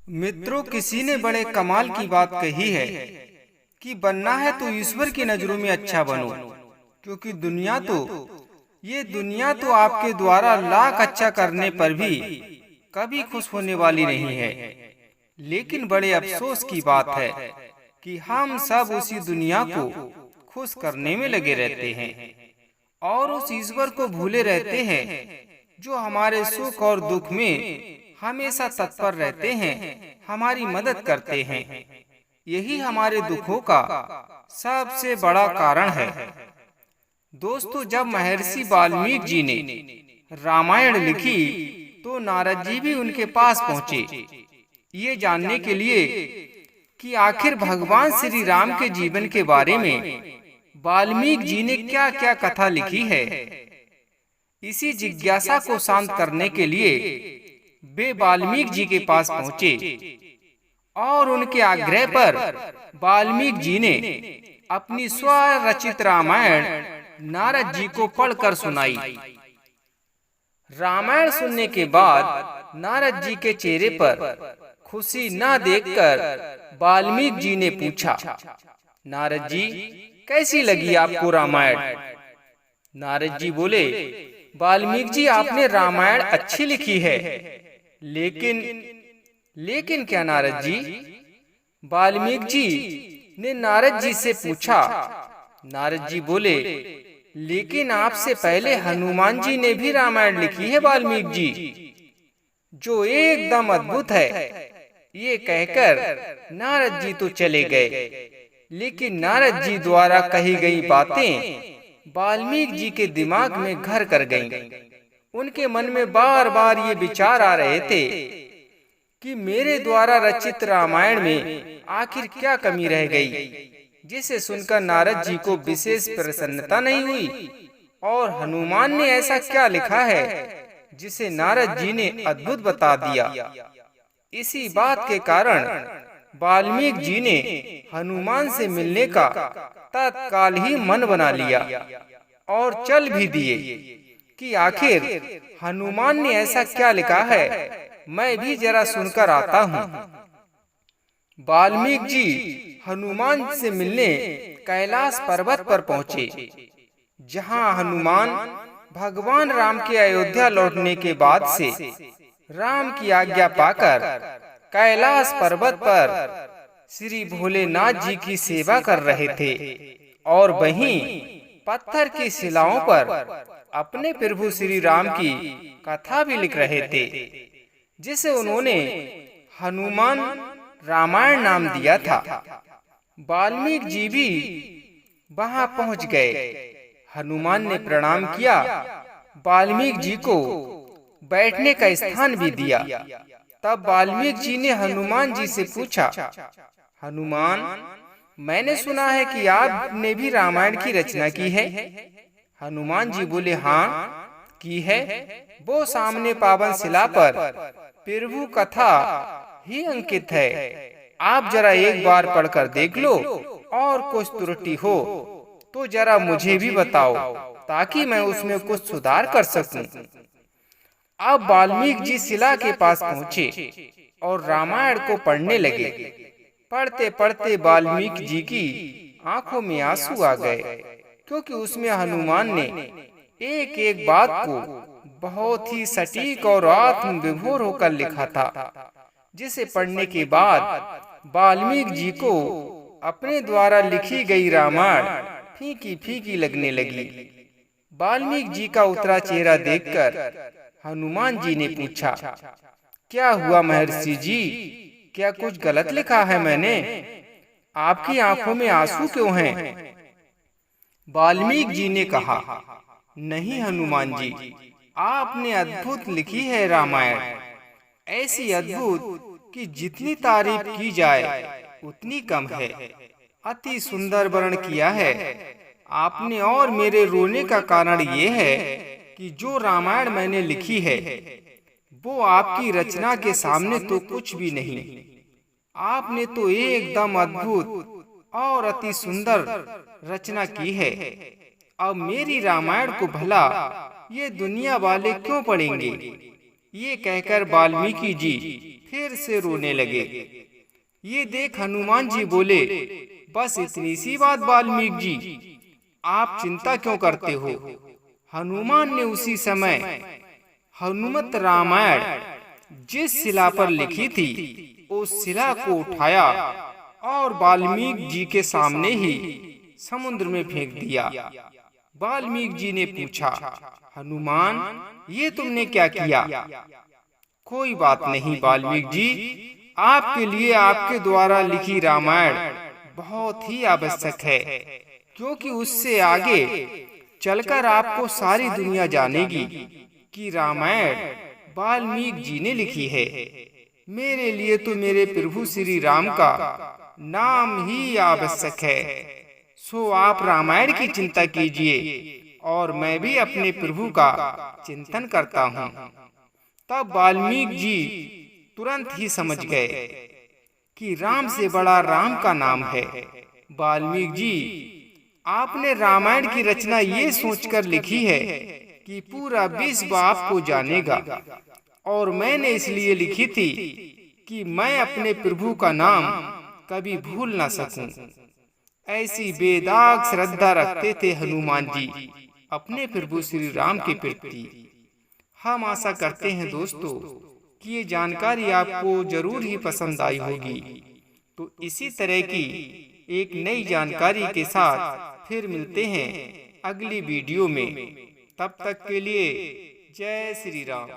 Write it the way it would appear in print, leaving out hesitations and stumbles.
मित्रों, किसी ने बड़े कमाल की बात कही है कि बनना है तो ईश्वर की नजरों में अच्छा बनो, क्योंकि ये दुनिया तो आपके द्वारा लाख अच्छा करने पर भी कभी खुश होने वाली नहीं है। लेकिन बड़े अफसोस की बात है कि हम सब उसी दुनिया को खुश करने में लगे रहते हैं और उस ईश्वर को भूले रहते हैं जो हमारे सुख और दुख में हमेशा तत्पर रहते हैं, हमारी मदद करते हैं। यही हमारे दुखों का सबसे बड़ा कारण है। दोस्तों, जब महर्षि वाल्मीकि जी ने रामायण लिखी तो नारद जी भी उनके पास पहुंचे, ये जानने के लिए कि आखिर भगवान श्री राम के जीवन के बारे में वाल्मीकि जी ने क्या क्या कथा लिखी है। इसी जिज्ञासा को शांत करने के लिए वे वाल्मीकि जी के पास पहुंचे और उनके आग्रह पर वाल्मीकि जी ने अपनी स्वरचित रामायण नारद जी को पढ़कर सुनाई। रामायण सुनने के बाद नारद जी के चेहरे पर खुशी न देखकर वाल्मीकि जी ने पूछा, नारद जी, कैसी लगी आपको रामायण? नारद जी बोले, वाल्मीकि जी, आपने रामायण अच्छी लिखी है, लेकिन क्या नारद जी? वाल्मीकि जी ने नारद जी से पूछा। नारद जी बोले, लेकिन आपसे पहले हनुमान जी ने भी रामायण लिखी है वाल्मीकि जी, जो एकदम अद्भुत है। ये कहकर नारद जी तो चले गए, लेकिन नारद जी द्वारा कही गई बातें वाल्मीकि जी के दिमाग में घर कर गईं। उनके मन में बार बार ये विचार आ रहे थे कि मेरे द्वारा रचित रामायण में आखिर क्या कमी रह गई, जिसे सुनकर नारद जी को विशेष प्रसन्नता नहीं हुई, और हनुमान ने ऐसा क्या लिखा है जिसे नारद जी ने अद्भुत बता दिया। इसी बात के कारण वाल्मीकि जी ने हनुमान से मिलने का तत्काल ही मन बना लिया और चल भी दिए कि आखिर हनुमान ने ऐसा क्या लिखा है, मैं भी जरा सुनकर आता हूँ। वाल्मीकि जी हनुमान से मिलने कैलाश पर्वत पर पहुँचे, जहाँ हनुमान भगवान राम के अयोध्या लौटने के बाद से राम की आज्ञा पाकर कैलाश पर्वत पर श्री भोलेनाथ जी की सेवा कर रहे थे और वहीं पत्थर की शिलाओं पर अपने प्रभु श्री राम की कथा भी लिख रहे थे, जिसे उन्होंने हनुमान रामायण नाम दिया था। वाल्मीकि जी भी वहां पहुंच गए। हनुमान ने प्रणाम किया, वाल्मीकि जी को बैठने का स्थान भी दिया। तब वाल्मीकि जी ने हनुमान जी से पूछा, हनुमान, मैंने सुना है कि आपने भी रामायण की रचना की है। हनुमान जी बोले, हाँ, की है। वो सामने पावन शिला पर प्रभु कथा ही अंकित है। आप जरा एक बार पढ़कर देख लो, और कुछ त्रुटि हो तो जरा मुझे भी बताओ, ताकि मैं उसमें कुछ सुधार कर सकूं। अब वाल्मीकि जी शिला के पास पहुँचे और रामायण को पढ़ने लगे। पढ़ते पढ़ते वाल्मीकि जी की आंखों में आंसू आ गए, क्योंकि उसमें हनुमान ने एक एक बात को बहुत ही सटीक और आत्म विभोर होकर लिखा था, जिसे पढ़ने के बाद वाल्मीकि जी को अपने द्वारा लिखी गई रामायण फीकी फीकी लगने लगी। वाल्मीकि जी का उतरा चेहरा देखकर हनुमान जी ने पूछा, क्या हुआ महर्षि जी? क्या कुछ गलत लिखा है मैंने? आपकी आंखों में आंसू क्यों हैं? वाल्मीकि जी ने कहा, नहीं हनुमान जी, आपने अद्भुत लिखी है रामायण, ऐसी अद्भुत कि जितनी तारीफ की जाए उतनी कम है। अति सुंदर वर्णन किया है आपने, और मेरे रोने का कारण ये है कि जो रामायण मैंने लिखी है वो आपकी रचना के सामने तो कुछ भी नहीं। आपने तो एकदम अद्भुत और अति सुंदर रचना की है। अब मेरी रामायण को भला ये दुनिया वाले क्यों पढ़ेंगे? ये कहकर वाल्मीकि जी फिर से रोने लगे। ये देख हनुमान जी बोले, बस इतनी सी बात वाल्मीकि जी, आप चिंता क्यों करते हो। हनुमान ने उसी समय हनुमत रामायण जिस शिला पर लिखी थी उस शिला को उठाया और वाल्मीकि जी के सामने ही समुद्र में फेंक दिया। वाल्मीकि जी ने पूछा, हनुमान ये तुमने क्या किया। कोई बात नहीं वाल्मीकि जी, आपके लिए आपके द्वारा लिखी रामायण बहुत ही आवश्यक है, क्योंकि उससे आगे चलकर आपको सारी दुनिया जानेगी कि रामायण वाल्मीकि जी ने लिखी है। मेरे लिए तो मेरे प्रभु श्री राम का नाम ही आवश्यक है। सो आप रामायण की चिंता कीजिए और मैं भी अपने प्रभु का चिंतन करता हूँ। तब वाल्मीकि जी तुरंत ही समझ गए कि राम से बड़ा राम का नाम है। वाल्मीकि जी, आपने रामायण की रचना ये सोचकर लिखी है कि पूरा विश्व आपको जानेगा, और मैंने इसलिए लिखी थी कि मैं अपने प्रभु का नाम कभी भूल ना सकूं। ऐसी बेदाग श्रद्धा रखते थे हनुमान जी अपने प्रभु श्री राम के प्रति। हम आशा करते हैं दोस्तों कि ये जानकारी आपको जरूर ही पसंद आई होगी। तो इसी तरह की एक नई जानकारी के साथ फिर मिलते हैं अगली वीडियो में। तब तक के लिए जय श्री राम।